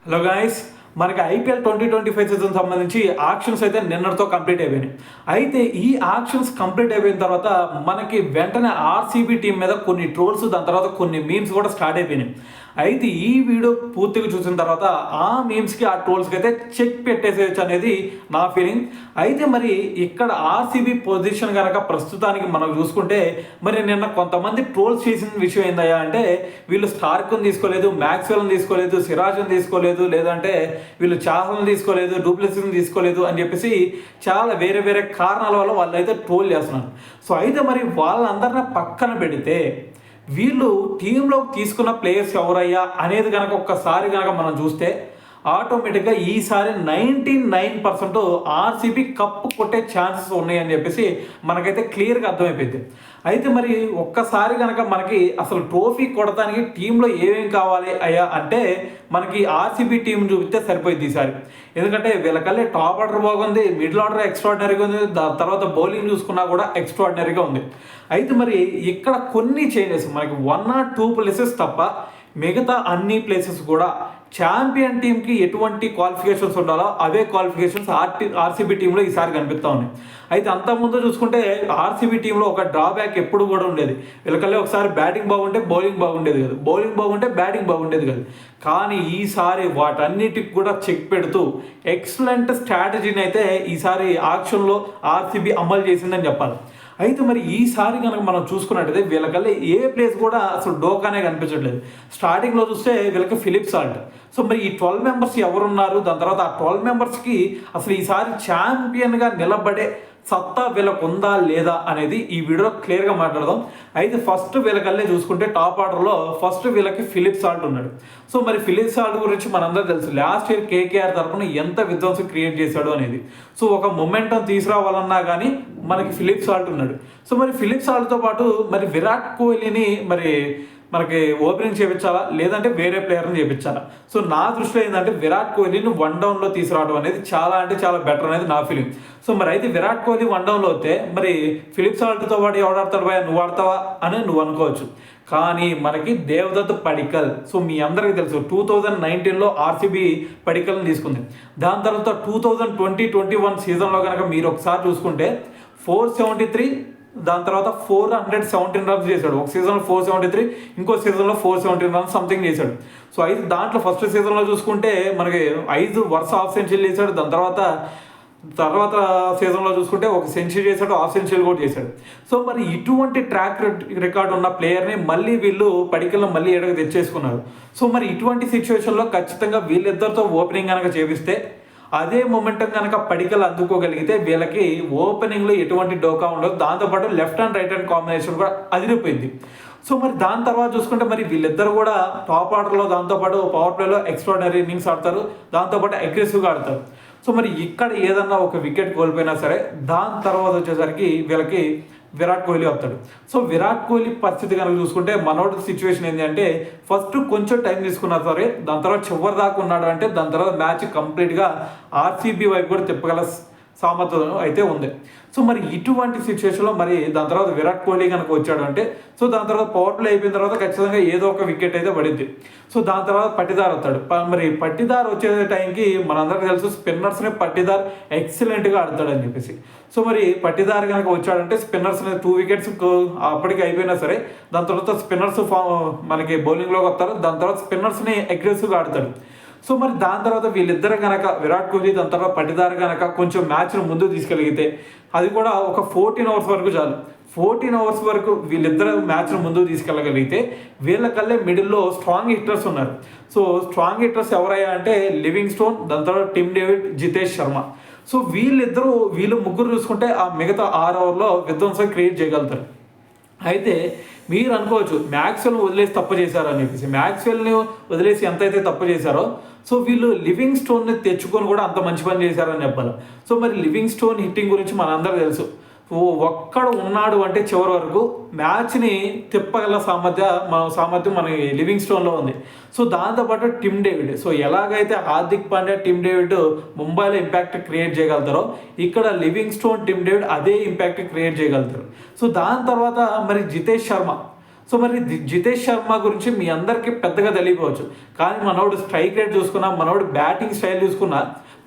Hello guys, మనకి IPL 2025 season సంబంధించి actions అయితే నిన్నటితో కంప్లీట్ అయిపోయినాయి. అయితే ఈ ఆక్షన్స్ కంప్లీట్ అయిపోయిన తర్వాత మనకి వెంటనే ఆర్సీబీ టీం మీద కొన్ని ట్రోల్స్, దాని తర్వాత కొన్ని మీమ్స్ కూడా స్టార్ట్ అయిపోయినాయి. అయితే ఈ వీడియో పూర్తిగా చూసిన తర్వాత ఆ మీమ్స్కి ఆ ట్రోల్స్కి అయితే చెక్ పెట్టేసేయచ్చు అనేది నా ఫీలింగ్. అయితే మరి ఇక్కడ ఆర్సీబీ పొజిషన్ కనుక ప్రస్తుతానికి మనం చూసుకుంటే, మరి నిన్న కొంతమంది ట్రోల్స్ చేసిన విషయం ఏందయ్యా అంటే, వీళ్ళు స్టార్క్ని తీసుకోలేదు, మ్యాక్స్వెల్ని తీసుకోలేదు, సిరాజ్ని తీసుకోలేదు, లేదంటే వీళ్ళు చాహల్ని తీసుకోలేదు, డూప్లెసిస్ని తీసుకోలేదు అని చెప్పేసి చాలా వేరే వేరే కారణాల వల్ల వాళ్ళు అయితే ట్రోల్ చేస్తున్నారు. సో అయితే మరి వాళ్ళందరినీ పక్కన పెడితే వీళ్ళు టీంలోకి తీసుకున్న ప్లేయర్స్ ఎవరయ్యా అనేది కనుక ఒక్కసారి కనుక మనం చూస్తే ఆటోమేటిక్గా ఈసారి 99% ఆర్సీబీ కప్పు కొట్టే ఛాన్సెస్ ఉన్నాయని చెప్పేసి మనకైతే క్లియర్గా అర్థమైపోయింది. అయితే మరి ఒక్కసారి కనుక మనకి అసలు ట్రోఫీ కొడటానికి టీంలో ఏమేం కావాలి అయ్యా అంటే మనకి ఆర్సీబీ టీం చూపిస్తే సరిపోయింది ఈసారి. ఎందుకంటే వీళ్ళకల్లే టాప్ ఆర్డర్ బాగుంది, మిడిల్ ఆర్డర్ ఎక్స్ట్రాడినరీగా ఉంది, దాని తర్వాత బౌలింగ్ చూసుకున్నా కూడా ఎక్స్ట్రాడినరీగా ఉంది. అయితే మరి ఇక్కడ కొన్ని చేంజెస్ మనకి 1 or 2 ప్లేసెస్ తప్ప మిగతా అన్ని ప్లేసెస్ కూడా ఛాంపియన్ టీంకి ఎటువంటి క్వాలిఫికేషన్స్ ఉండాలో అవే క్వాలిఫికేషన్స్ ఆర్సీబీ టీంలో ఈసారి కనిపిస్తూ ఉన్నాయి. అయితే అంతకుముందు చూసుకుంటే ఆర్సీబీ టీంలో ఒక డ్రాబ్యాక్ ఎప్పుడు కూడా ఉండేది. వీళ్ళకల్లే ఒకసారి బ్యాటింగ్ బాగుంటే బౌలింగ్ బాగుండేది కాదు, బౌలింగ్ బాగుంటే బ్యాటింగ్ బాగుండేది కాదు. కానీ ఈసారి వాటన్నిటికి కూడా చెక్ పెడుతూ ఎక్సలెంట్ స్ట్రాటజీని అయితే ఈసారి ఆక్షన్లో ఆర్సీబీ అమలు చేసిందని చెప్పాలి. అయితే మరి ఈసారి కనుక మనం చూసుకున్నట్టయితే వీళ్ళకల్లా ఏ ప్లేస్ కూడా అసలు డోకానే కనిపించట్లేదు. స్టార్టింగ్లో చూస్తే వీళ్ళకి ఫిలిప్ సాల్ట్. సో మరి ఈ 12 మెంబర్స్ ఎవరున్నారు, దాని తర్వాత ఆ 12 మెంబర్స్కి అసలు ఈసారి ఛాంపియన్గా నిలబడే సత్తా వీళ్ళకు ఉందా లేదా అనేది ఈ వీడియోలో క్లియర్గా మాట్లాడదాం. అయితే ఫస్ట్ వీళ్ళకల్లే చూసుకుంటే టాప్ ఆర్డర్లో ఫస్ట్ వీళ్ళకి ఫిలిప్ సాల్ట్ ఉన్నాడు. సో మరి ఫిలిప్ సాల్ట్ గురించి మనందరూ తెలుసు, లాస్ట్ ఇయర్ కేకేఆర్ తరఫున ఎంత విధ్వంసం క్రియేట్ చేశాడు అనేది. సో ఒక మొమెంటం తీసుకురావాలన్నా కానీ మనకి ఫిలిప్ సాల్ట్ ఉన్నాడు. సో మరి ఫిలిప్ సాల్ట్తో పాటు మరి విరాట్ కోహ్లీని మనకి ఓపెనింగ్ చేయించాలా లేదంటే వేరే ప్లేయర్ని చేయించాలా? సో నా దృష్టిలో ఏంటంటే విరాట్ కోహ్లీని 1 డౌన్లో తీసుకురావడం అనేది చాలా అంటే చాలా బెటర్ అనేది నా ఫీలింగ్. సో మరి అయితే విరాట్ కోహ్లీ 1 డౌన్లో వస్తే మరి ఫిలిప్ సాల్ట్తో పాటు ఎవడాడతాడు భయ, నువ్వు ఆడతావా అని నువ్వు అనుకోవచ్చు. కానీ మనకి దేవదత్ పడిక్కల్, సో మీ అందరికీ తెలుసు 2019లో ఆర్సీబీ పడిక్కల్ని తీసుకుంది. దాని తర్వాత 2020-21 సీజన్లో కనుక మీరు ఒకసారి చూసుకుంటే 473, దాని తర్వాత 417 రన్స్ చేశాడు. ఒక సీజన్లో 473, ఇంకో సీజన్లో 417 రన్స్ సంథింగ్ చేశాడు. సో అయితే దాంట్లో ఫస్ట్ సీజన్లో చూసుకుంటే మనకి 5 వరుస హాఫ్ సెంచరీలు చేశాడు. దాని తర్వాత సీజన్లో చూసుకుంటే ఒక సెంచరీ చేశాడు, హాఫ్ సెంచరీ కూడా చేశాడు. సో మరి ఇటువంటి ట్రాక్ రికార్డ్ ఉన్న ప్లేయర్ని మళ్ళీ వీళ్ళు పడికల్లో మళ్ళీ ఎడగ తెచ్చేసుకున్నారు. సో మరి ఇటువంటి సిచ్యువేషన్లో ఖచ్చితంగా వీళ్ళిద్దరితో ఓపెనింగ్ కనుక చేపిస్తే అదే మొమెంటం కనుక పడికలు అందుకోగలిగితే వీళ్ళకి ఓపెనింగ్లో ఎటువంటి డోకా ఉండదు. దాంతోపాటు left and right hand combination కూడా అదిరిపోయింది. సో మరి దాని తర్వాత చూసుకుంటే మరి వీళ్ళిద్దరు కూడా టాప్ ఆర్డర్లో దాంతోపాటు పవర్ ప్లేలో ఎక్స్ట్రాడినరీ ఇన్నింగ్స్ ఆడతారు, దాంతోపాటు అగ్రెసివ్గా ఆడతారు. సో మరి ఇక్కడ ఏదన్నా ఒక వికెట్ కోల్పోయినా సరే దాని తర్వాత వచ్చేసరికి వీళ్ళకి విరాట్ కోహ్లీ వస్తాడు. సో విరాట్ కోహ్లీ పరిస్థితి కనుక చూసుకుంటే మనోడి సిచ్యువేషన్ ఏంటి అంటే ఫస్ట్ కొంచెం టైం తీసుకున్నా సరే దాని తర్వాత చివరి దాకా ఉన్నాడు అంటే దాని తర్వాత మ్యాచ్ కంప్లీట్గా ఆర్సీబీ వైపు కూడా తిప్పగల సామర్థ్యం అయితే ఉంది. సో మరి ఇటువంటి సిచ్యువేషన్లో మరి దాని తర్వాత విరాట్ కోహ్లీ కనుక వచ్చాడు అంటే సో దాని తర్వాత పవర్ ప్లే అయిపోయిన తర్వాత ఖచ్చితంగా ఏదో ఒక వికెట్ అయితే పడింది. సో దాని తర్వాత పట్టిదార్ వస్తాడు. మరి పట్టిదార్ వచ్చే టైంకి మనందరికీ తెలుసు స్పిన్నర్స్ని పట్టిదార్ ఎక్సలెంట్గా ఆడతాడని చెప్పేసి. సో మరి పట్టిదార్ కనుక వచ్చాడంటే స్పిన్నర్స్ని 2 వికెట్స్ అప్పటికి అయిపోయినా సరే దాని తర్వాత స్పిన్నర్స్ మనకి బౌలింగ్లోకి వస్తారు, దాని తర్వాత స్పిన్నర్స్ని అగ్రెసివ్గా ఆడతాడు. సో మరి దాని తర్వాత వీళ్ళిద్దరు కనుక విరాట్ కోహ్లీ దాని తర్వాత పట్టిదార్ కనుక కొంచెం మ్యాచ్ను ముందుకు తీసుకెళ్ళిగితే అది కూడా ఒక 14 అవర్స్ వరకు చాలు. 14 అవర్స్ వరకు వీళ్ళిద్దరు మ్యాచ్ను ముందుకు తీసుకెళ్ళగలిగితే వీళ్ళకల్లే మిడిల్లో స్ట్రాంగ్ హిట్టర్స్ ఉన్నారు. సో స్ట్రాంగ్ హిట్టర్స్ ఎవరయ్యా అంటే లివింగ్ స్టోన్, దాని తర్వాత Tim David, Jitesh Sharma. So వీళ్ళు ముగ్గురు చూసుకుంటే ఆ మిగతా 6 ఓవర్లో విధ్వంసం క్రియేట్ చేయగలుగుతారు. అయితే మీరు అనుకోవచ్చు మ్యాక్స్వెల్ని వదిలేసి తప్పు చేశారని చెప్పేసి. మ్యాక్స్వెల్ని వదిలేసి ఎంతైతే తప్పు చేశారో సో వీళ్ళు లివింగ్ స్టోన్ని తెచ్చుకొని కూడా అంత మంచి పని చేశారని చెప్పాలి. సో మరి లివింగ్ స్టోన్ హిట్టింగ్ గురించి మనందరూ తెలుసు. ఒక్కడ ఉన్నాడు అంటే చివరి వరకు మ్యాచ్ని తిప్పగల సామర్థ్యం మన లివింగ్ స్టోన్లో ఉంది. సో దాంతోపాటు టిమ్ డేవిడ్, సో ఎలాగైతే హార్దిక్ పాండ్యా, టిమ్ డేవిడ్ ముంబైలో ఇంపాక్ట్ క్రియేట్ చేయగలుగుతారో ఇక్కడ లివింగ్ స్టోన్, టిమ్ డేవిడ్ అదే ఇంపాక్ట్ క్రియేట్ చేయగలుగుతారు. సో దాని తర్వాత మరి జితేష్ శర్మ, సో మరి జితేష్ శర్మ గురించి మీ అందరికీ పెద్దగా తెలియకపోవచ్చు, కానీ మనోడు స్ట్రైక్ రేట్ చూసుకున్నా, మనోడు బ్యాటింగ్ స్టైల్ చూసుకున్నా,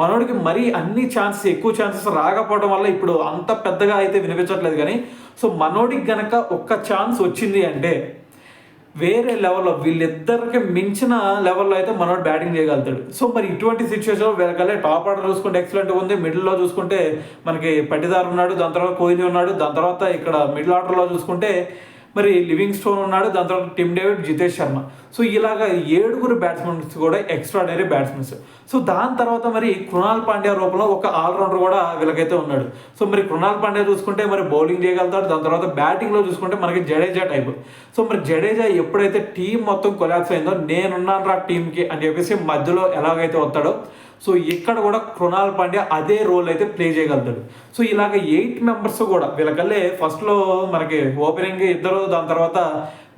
మనోడికి మరీ అన్ని ఛాన్సెస్ ఎక్కువ ఛాన్సెస్ రాకపోవడం వల్ల ఇప్పుడు అంత పెద్దగా అయితే వినిపించట్లేదు. కానీ సో మనోడికి గనక ఒక్క ఛాన్స్ వచ్చింది అంటే వేరే లెవెల్లో, వీళ్ళిద్దరికి మించిన లెవెల్లో అయితే మనోడు బ్యాటింగ్ చేయగలుగుతాడు. సో మరి ఇటువంటి సిచ్యువేషన్ వీళ్ళకల్లే టాప్ ఆర్డర్ చూసుకుంటే ఎక్సలెంట్గా ఉంది, మిడిల్లో చూసుకుంటే మనకి పటిదార్ ఉన్నాడు, దాని తర్వాత కోహ్లీ ఉన్నాడు, దాని తర్వాత ఇక్కడ మిడిల్ ఆర్డర్లో చూసుకుంటే మరి లివింగ్ స్టోన్ ఉన్నాడు, దాని తర్వాత Tim David, Jitesh Sharma. So ఇలాగ 7 బ్యాట్స్మెన్స్ కూడా ఎక్స్ట్రాడనరీ బ్యాట్స్మెన్స్. సో దాని తర్వాత మరి కృణాల్ పాండ్యా రూపంలో ఒక ఆల్రౌండర్ కూడా వీళ్ళకైతే ఉన్నాడు. సో మరి కృణాల్ పాండ్యా చూసుకుంటే మరి బౌలింగ్ చేయగలుగుతాడు, దాని తర్వాత బ్యాటింగ్లో చూసుకుంటే మనకి జడేజా టైప్. సో మరి జడేజా ఎప్పుడైతే టీం మొత్తం కొలాప్స్ అయిందో, నేనున్నాను రా టీంకి అని చెప్పేసి మధ్యలో ఎలాగైతే వస్తాడో, సో ఇక్కడ కూడా కృణాల్ పాండ్యా అదే రోల్ అయితే ప్లే చేయగలుగుతాడు. సో ఇలాగ 8 మెంబర్స్ కూడా వీళ్ళకల్లే ఫస్ట్లో మనకి ఓపెనింగ్ ఇద్దరు, దాని తర్వాత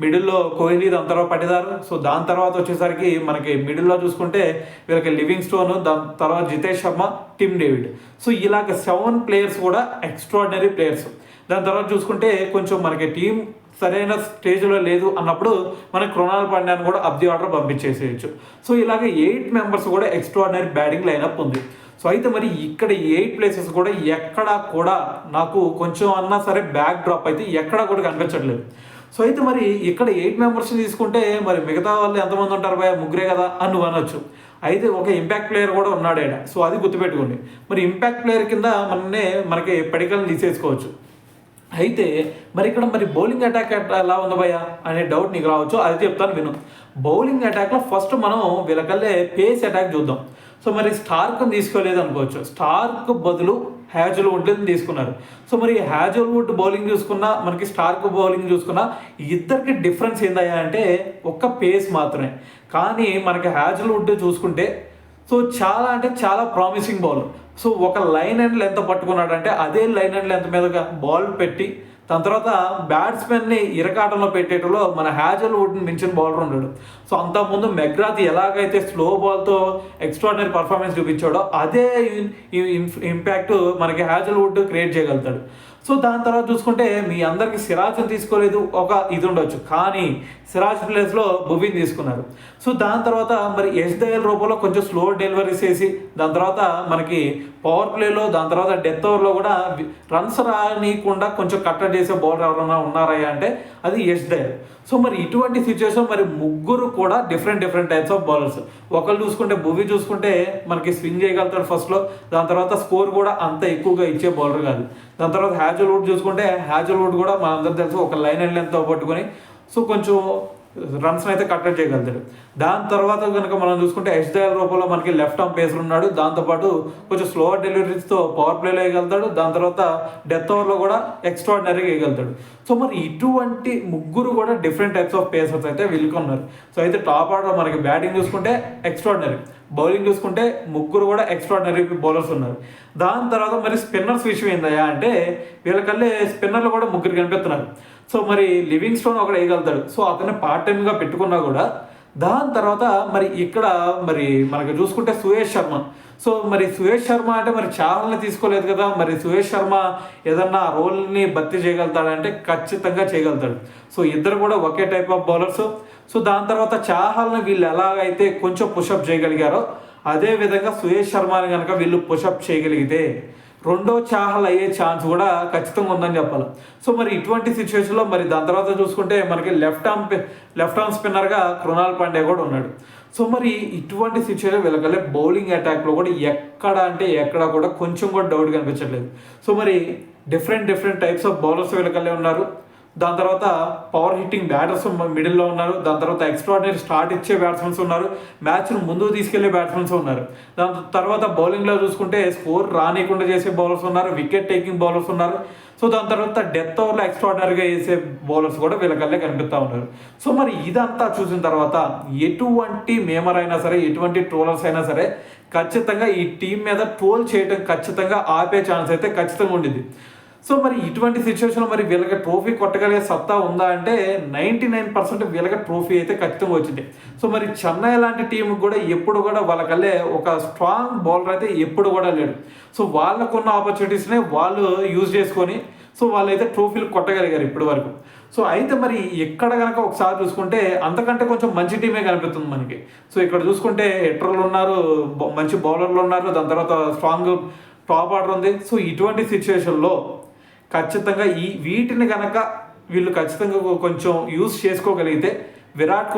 మిడిల్లో కోహ్లీ, దాని తర్వాత పటిదార్. సో దాని తర్వాత వచ్చేసరికి మనకి మిడిల్లో చూసుకుంటే వీళ్ళకి లివింగ్ స్టోన్, దాని తర్వాత Jitesh Sharma, Tim David. So ఇలాగ 7 ప్లేయర్స్ కూడా ఎక్స్ట్రాడినరీ ప్లేయర్స్. దాని తర్వాత చూసుకుంటే కొంచెం మనకి టీం సరైన స్టేజ్లో లేదు అన్నప్పుడు మనకి కృణాల్ పాండ్యాని కూడా అప్ ది ఆర్డర్ పంపించేసేయచ్చు. సో ఇలాగ 8 మెంబర్స్ కూడా ఎక్స్ట్రాడినరీ బ్యాటింగ్ లైనప్ ఉంది. సో అయితే మరి ఇక్కడ 8 ప్లేసెస్ కూడా ఎక్కడా కూడా నాకు కొంచెం అన్నా సరే బ్యాక్ డ్రాప్ అయితే ఎక్కడా కూడా కనిపించట్లేదు. సో అయితే మరి ఇక్కడ 8 మెంబర్స్ తీసుకుంటే మరి మిగతా వాళ్ళు ఎంతమంది ఉంటారు భయ, ముగ్గురే కదా అని నువ్వు అనొచ్చు. అయితే ఒక ఇంపాక్ట్ ప్లేయర్ కూడా ఉన్నాడు ఆయన. సో అది గుర్తుపెట్టుకోండి. మరి ఇంపాక్ట్ ప్లేయర్ కింద మనకి పడికలను తీసేసుకోవచ్చు. అయితే మరి ఇక్కడ మరి బౌలింగ్ అటాక్ ఎలా ఉంది భయ్యా అనే డౌట్ నీకు రావచ్చు, అది చెప్తాను విను. బౌలింగ్ అటాక్లో ఫస్ట్ మనం వీళ్ళకల్లే పేస్ అటాక్ చూద్దాం. సో మరి స్టార్క్ని తీసుకోలేదు అనుకోవచ్చు, స్టార్క్ బదులు హ్యాజల్వుడ్ని తీసుకున్నారు. సో మరి హ్యాజల్వుడ్ బౌలింగ్ చూసుకున్నా, మనకి స్టార్క్ బౌలింగ్ చూసుకున్నా, ఇద్దరికి డిఫరెన్స్ ఏందయ్యా అంటే ఒక్క పేస్ మాత్రమే. కానీ మనకి హ్యాజల్వుడ్ చూసుకుంటే సో చాలా అంటే చాలా ప్రామిసింగ్ బౌలర్. సో ఒక లైన్ అండ్ లెంత్ పట్టుకున్నాడంటే అదే లైన్ అండ్ లెంత్ మీదగా బాల్ పెట్టి దాని తర్వాత బ్యాట్స్మెన్ని ఇరకాటంలో పెట్టేటలో మన హ్యాజల్వుడ్ని మించిన బౌలర్ ఉన్నాడు. సో అంతకుముందు మెగ్రాత్ ఎలాగైతే స్లో బాల్తో ఎక్స్ట్రాడినరీ పర్ఫార్మెన్స్ చూపించాడో అదే ఇంపాక్ట్ మనకి హ్యాజల్వుడ్ క్రియేట్ చేయగలుగుతాడు. సో దాని తర్వాత చూసుకుంటే మీ అందరికి సిరాజ్ని తీసుకోలేదు, ఒక ఇది ఉండొచ్చు, కానీ సిరాజ్ ప్లేస్లో భువీని తీసుకున్నారు. సో దాని తర్వాత మరి యష్ దయాల్ రూపంలో కొంచెం స్లో డెలివరీస్ చేసి దాని తర్వాత మనకి పవర్ ప్లేలో దాని తర్వాత డెత్ ఓవర్లో కూడా రన్స్ రానియకుండా కొంచెం కట్టడి చేసే బౌలర్ ఎవరైనా ఉన్నారయ్యా అంటే అది యష్ దయాల్. సో మరి ఇటువంటి సిచ్యువేషన్ మరి ముగ్గురు కూడా డిఫరెంట్ టైప్స్ ఆఫ్ బౌలర్స్. ఒకళ్ళు చూసుకుంటే భువీ చూసుకుంటే మనకి స్వింగ్ చేయగలుగుతాడు ఫస్ట్లో, దాని తర్వాత స్కోర్ కూడా అంత ఎక్కువగా ఇచ్చే బౌలర్ కాదు. దాని తర్వాత హ్యాజల్వుడ్ చూసుకుంటే హ్యాజల్వుడ్ కూడా మనందరూ తెలుసు ఒక లైన్ అండ్ లెంత్తో పట్టుకొని సో కొంచెం రన్స్ అయితే కట్టడి చేయగలుగుతాడు. దాని తర్వాత కనుక మనం చూసుకుంటే యష్ దయాల్ రూపంలో మనకి లెఫ్ట్ ఆర్మ్ పేసర్ ఉన్నాడు, దాంతోపాటు కొంచెం స్లోవర్ డెలివరీస్తో పవర్ ప్లేలో వేయగలుగుతాడు, దాని తర్వాత డెత్ ఓవర్లో కూడా ఎక్స్ట్రాడినరీగా వేయగలుగుతాడు. సో మరి ఇటువంటి ముగ్గురు కూడా డిఫరెంట్ టైప్స్ ఆఫ్ పేసర్స్ అయితే వీళ్ళకి ఉన్నారు. సో అయితే టాప్ ఆర్డర్ మనకి బ్యాటింగ్ చూసుకుంటే ఎక్స్ట్రాడినరీ, బౌలింగ్ చూసుకుంటే ముగ్గురు కూడా ఎక్స్ట్రాడినరీ బౌలర్స్ ఉన్నారు. దాని తర్వాత మరి స్పిన్నర్స్ విషయం ఏందయ్యా అంటే వీళ్ళకల్లే స్పిన్నర్లు కూడా ముగ్గురు కనిపిస్తున్నారు. సో మరి లివింగ్ స్టోన్ ఒకటి వేయగలుగుతాడు, సో అతన్ని పార్ట్ టైమ్గా పెట్టుకున్నా కూడా. దాని తర్వాత మరి ఇక్కడ మరి మనకి చూసుకుంటే సుయేష్ శర్మ. సో మరి సుయేష్ శర్మ అంటే మరి చాహల్ని తీసుకోలేదు కదా, మరి సుయేష్ శర్మ ఏదన్నా రోల్ని భర్తీ చేయగలుగుతాడంటే ఖచ్చితంగా చేయగలుగుతాడు. సో ఇద్దరు కూడా ఒకే టైప్ ఆఫ్ బౌలర్స్. సో దాని తర్వాత చాహల్ని వీళ్ళు ఎలాగైతే కొంచెం పుషప్ చేయగలిగారో అదే విధంగా సుయేష్ శర్మని కనుక వీళ్ళు పుషప్ చేయగలిగితే రెండో చాహల్ అయ్యే ఛాన్స్ కూడా ఖచ్చితంగా ఉందని చెప్పాలి. సో మరి ఇటువంటి సిచ్యువేషన్లో మరి దాని తర్వాత చూసుకుంటే మనకి లెఫ్ట్ ఆర్మ్ స్పిన్నర్గా కృణాల్ పాండ్యా కూడా ఉన్నాడు. సో మరి ఇటువంటి సిచ్యువేషన్ వీళ్ళకల్లే బౌలింగ్ అటాక్లో కూడా ఎక్కడ కూడా కొంచెం కూడా డౌట్ కనిపించట్లేదు. సో మరి డిఫరెంట్ టైప్స్ ఆఫ్ బౌలర్స్ వీళ్ళకల్లే ఉన్నారు. దాని తర్వాత పవర్ హిట్టింగ్ బ్యాటర్స్ మిడిల్లో ఉన్నారు, దాని తర్వాత ఎక్స్ట్రాడినరీ స్టార్ట్ ఇచ్చే బ్యాట్స్మెన్స్ ఉన్నారు, మ్యాచ్ను ముందుకు తీసుకెళ్లే బ్యాట్స్మెన్స్ ఉన్నారు. దాని తర్వాత బౌలింగ్లో చూసుకుంటే స్కోర్ రానియకుండా చేసే బౌలర్స్ ఉన్నారు, వికెట్ టేకింగ్ బౌలర్స్ ఉన్నారు. సో దాని తర్వాత డెత్ ఓవర్లో ఎక్స్ట్రాడినరీగా వేసే బౌలర్స్ కూడా వీళ్ళకల్లే కనిపిస్తూ ఉన్నారు. సో మరి ఇదంతా చూసిన తర్వాత ఎటువంటి మేమర్ అయినా సరే, ఎటువంటి ట్రోలర్స్ అయినా సరే ఖచ్చితంగా ఈ టీం మీద ట్రోల్ చేయడం ఖచ్చితంగా ఆపే ఛాన్స్ అయితే ఖచ్చితంగా ఉండింది. సో మరి ఇటువంటి సిచ్యువేషన్లో మరి వీళ్ళకి ట్రోఫీ కొట్టగలిగే సత్తా ఉందా అంటే 99% వీళ్ళకి ట్రోఫీ అయితే ఖచ్చితంగా వచ్చింది. సో మరి చెన్నై లాంటి టీంకి కూడా ఎప్పుడు కూడా వాళ్ళకల్లే ఒక స్ట్రాంగ్ బౌలర్ అయితే ఎప్పుడు కూడా లేడు. సో వాళ్ళకున్న ఆపర్చునిటీస్నే వాళ్ళు యూజ్ చేసుకొని సో వాళ్ళైతే ట్రోఫీలు కొట్టగలిగారు ఇప్పటి వరకు. సో అయితే మరి ఇక్కడ కనుక ఒకసారి చూసుకుంటే అంతకంటే కొంచెం మంచి టీమే కనిపిస్తుంది మనకి. సో ఇక్కడ చూసుకుంటే హిట్టర్లు ఉన్నారు, మంచి బౌలర్లు ఉన్నారు, దాని తర్వాత స్ట్రాంగ్ టాప్ ఆర్డర్ ఉంది. సో ఇటువంటి సిచ్యువేషన్లో ఖచ్చితంగా వీటిని కనుక వీళ్ళు ఖచ్చితంగా కొంచెం యూజ్ చేసుకోగలిగితే విరాట్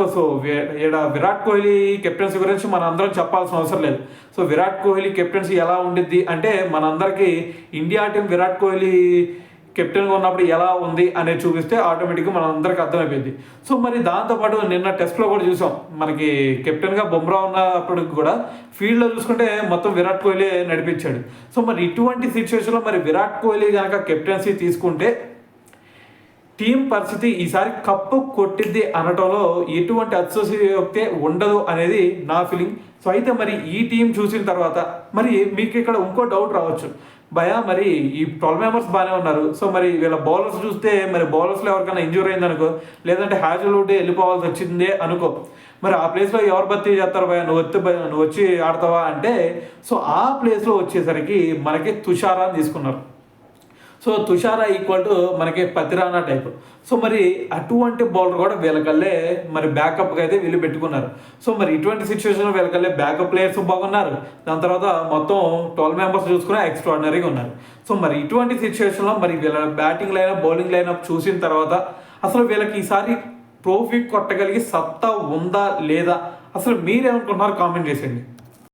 కోహ్లీ కెప్టెన్సీ గురించి మన అందరం చెప్పాల్సిన అవసరం లేదు. సో విరాట్ కోహ్లీ కెప్టెన్సీ ఎలా ఉండిద్ది అంటే మనందరికీ ఇండియా టీం విరాట్ కోహ్లీ కెప్టెన్గా ఉన్నప్పుడు ఎలా ఉంది అనేది చూపిస్తే ఆటోమేటిక్గా మన అందరికీ అర్థమైపోయింది. సో మరి దాంతోపాటు నిన్న టెస్ట్లో కూడా చూసాం, మనకి కెప్టెన్గా బుమ్రా ఉన్నప్పటికి కూడా ఫీల్డ్లో చూసుకుంటే మొత్తం విరాట్ కోహ్లీ నడిపించాడు. సో మరి ఇటువంటి సిచ్యువేషన్లో మరి విరాట్ కోహ్లీ కనుక కెప్టెన్సీ తీసుకుంటే టీం పరిస్థితి ఈసారి కప్పు కొట్టిద్ది అనటంలో ఎటువంటి అతిశయోక్తి ఉండదు అనేది నా ఫీలింగ్. సో అయితే మరి ఈ టీం చూసిన తర్వాత మరి మీకు ఇక్కడ ఇంకో డౌట్ రావచ్చు, భయా మరి ఈ 12 మెంబర్స్ బాగానే ఉన్నారు, సో మరి వీళ్ళ బౌలర్స్ చూస్తే మరి బౌలర్స్లో ఎవరికైనా ఇంజూరీ అయిందనుకో, లేదంటే హ్యాజల్వుడ్ వెళ్ళిపోవాల్సి వచ్చిందే అనుకో, మరి ఆ ప్లేస్లో ఎవరు భర్తీ చేస్తారు భయ, నువ్వు వచ్చి ఆడతావా అంటే, సో ఆ ప్లేస్లో వచ్చేసరికి మనకి తుషారా తీసుకున్నారు. సో తుషారా ఈక్వల్ టు మనకి పతిరానా టైప్. సో మరి అటువంటి బౌలర్ కూడా వీళ్ళకల్లే మరి బ్యాకప్కి అయితే వీళ్ళు పెట్టుకున్నారు. సో మరి ఇటువంటి సిచ్యువేషన్లో వీళ్ళకల్లే బ్యాకప్ ప్లేయర్స్ బాగున్నారు, దాని తర్వాత మొత్తం 12 మెంబర్స్ చూసుకుని ఎక్స్ట్రాడినరీగా ఉన్నారు. సో మరి ఇటువంటి సిచ్యువేషన్లో మరి వీళ్ళ బ్యాటింగ్ లైనప్ బౌలింగ్ లైనప్ చూసిన తర్వాత అసలు వీళ్ళకి ఈసారి ట్రోఫీ కొట్టగలిగే సత్తా ఉందా లేదా, అసలు మీరేమనుకుంటున్నారు కామెంట్ చేసేయండి.